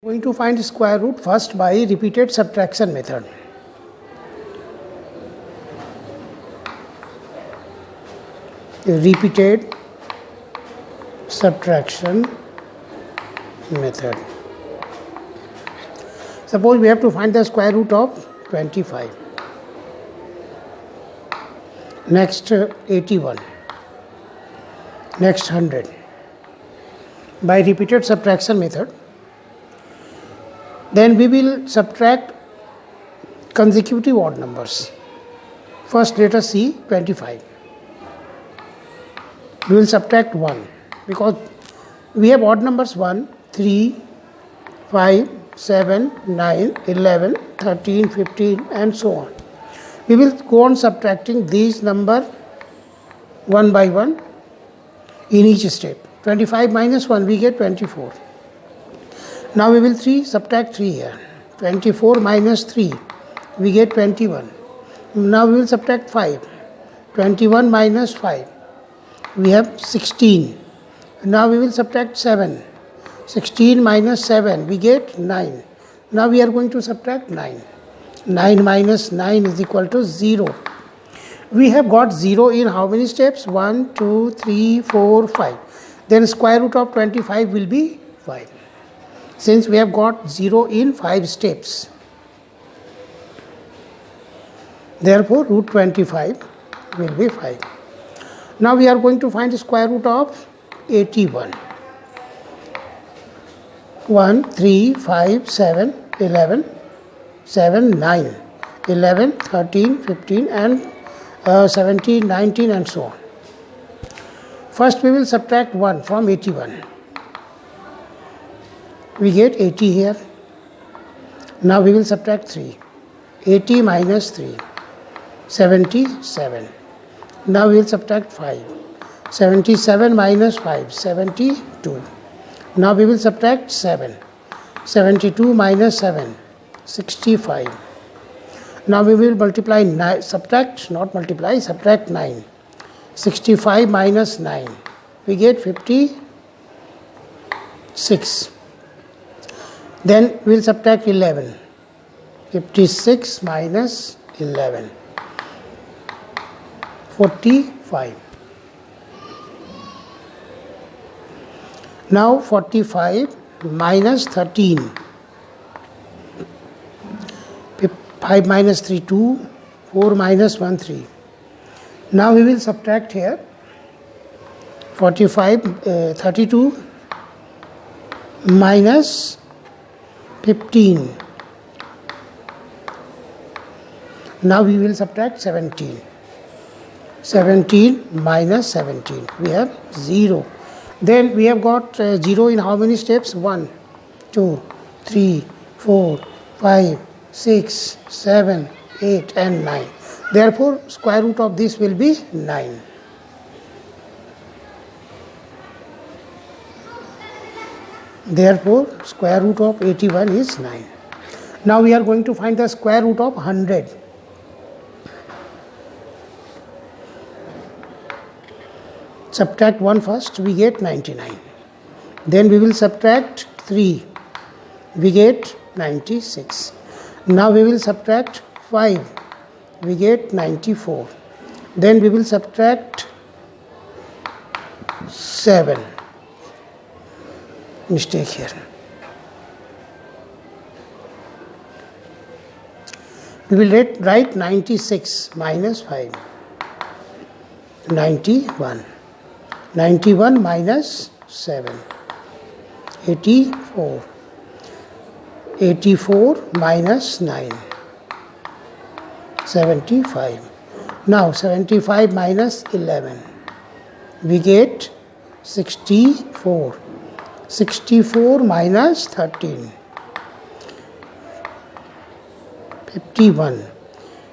Going to find square root first by repeated subtraction method. Repeated subtraction method. Suppose we have to find the square root of 25. Next 81. Next 100. By repeated subtraction method, then we will subtract consecutive odd numbers. First let us see 25. We will subtract 1 because we have odd numbers 1, 3, 5, 7, 9, 11, 13, 15 and so on. We will go on subtracting these numbers one by one in each step. 25 minus 1 we get 24. Now we will subtract 3 here. 24 minus 3 we get 21. Now we will subtract 5. 21 minus 5 we have 16. Now we will subtract 7. 16 minus 7 we get 9. Now we are going to subtract 9. 9 minus 9 is equal to 0. We have got 0 in how many steps? 1, 2, 3, 4, 5. Then square root of 25 will be 5. Since we have got 0 in 5 steps, therefore root 25 will be 5. Now we are going to find the square root of 81. 1, 3, 5, 7, 11, 7, 9, 11, 13, 15 and 17, 19 and so on. First we will subtract 1 from 81. We get 80 here. Now we will subtract 3. 80 minus 3, 77. Now we will subtract 5. 77 minus 5, 72. Now we will subtract 7. 72 minus 7, 65. Now we will multiply 9, subtract 9. 65 minus 9, we get 56. Then we will subtract 11. 56 minus 11, 45. Now 45 minus 13. 5 minus 3, 2. 4 minus 1, 3. Now we will subtract here 32 minus 15. Now we will subtract 17. 17 minus 17. We have 0. Then we have got 0 in how many steps? 1, 2, 3, 4, 5, 6, 7, 8 and 9. Therefore, square root of this will be 9. Therefore, square root of 81 is 9. Now we are going to find the square root of 100. Subtract 1 first, we get 99. Then we will subtract 3, we get 96. Now we will subtract 5, we get 94. Then we will subtract 7. Mistake here. We will write 96 minus 5. 91. 91 minus 7. 84. 84 minus 9. 75. Now 75 minus 11. We get 64. 64 minus 13. 51.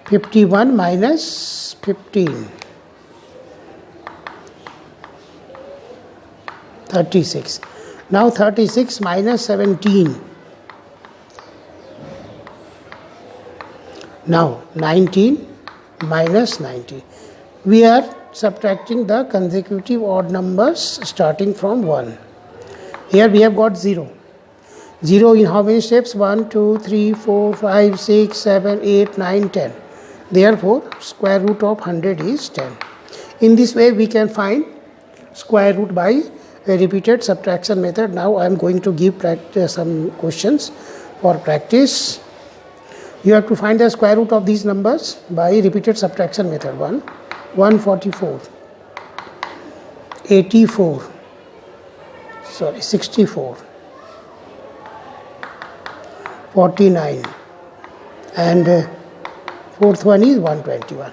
51 minus 15. 36. Now 36 minus 17. Now 19 minus 90. We are subtracting the consecutive odd numbers starting from 1. Here we have got 0. 0 in how many steps? 1, 2, 3, 4, 5, 6, 7, 8, 9, 10. Therefore, square root of 100 is 10. In this way, we can find square root by a repeated subtraction method. Now, I am going to give some questions for practice. You have to find the square root of these numbers by repeated subtraction method. 144, 84, 64, 49, and fourth one is 121.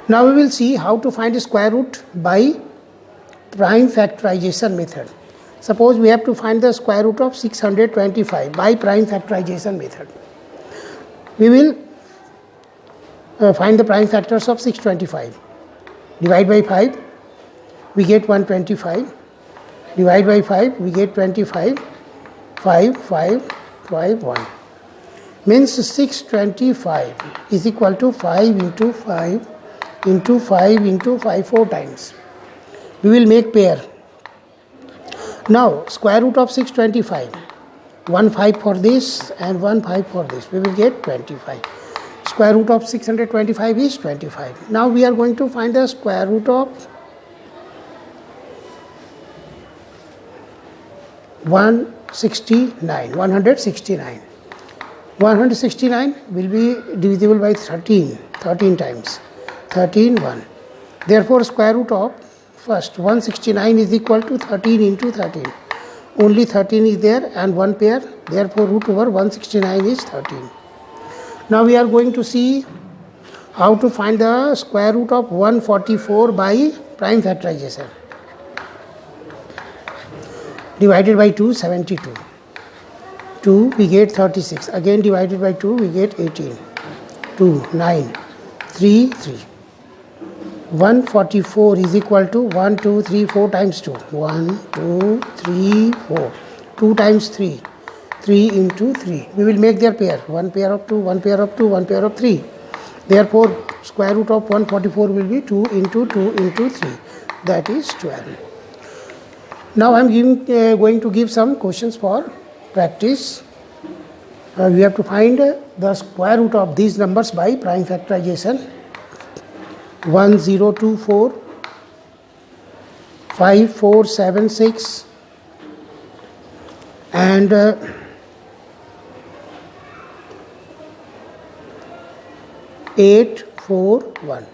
Now we will see how to find a square root by prime factorization method. Suppose we have to find the square root of 625 by prime factorization method. We will find the prime factors of 625. Divide by 5, we get 125. Divide by 5, we get 25. 5, 5, 5, 1. Means 625 is equal to 5 into 5 into 5 into 5 4 times. We will make pair. Now square root of 625, 1 5 for this and 1 5 for this. We will get 25. Square root of 625 is 25. Now we are going to find the square root of 169. 169 will be divisible by 13 times. 13, 1. Therefore, square root of first 169 is equal to 13 into 13. Only 13 is there and one pair. Therefore, root over 169 is 13. Now, we are going to see how to find the square root of 144 by prime factorization. Divided by 2, 72. 2, we get 36. Again divided by 2, we get 18. 2, 9. 3, 3. 144 is equal to 1, 2, 3, 4 times 2. 1, 2, 3, 4. 2 times 3. 3 into 3. We will make their pair. 1 pair of 2, 1 pair of 2, 1 pair of 3. Therefore, square root of 144 will be 2 into 2 into 3. That is 12. Now I am going to give some questions for practice. We have to find the square root of these numbers by prime factorization. 1024, 5476, and 841.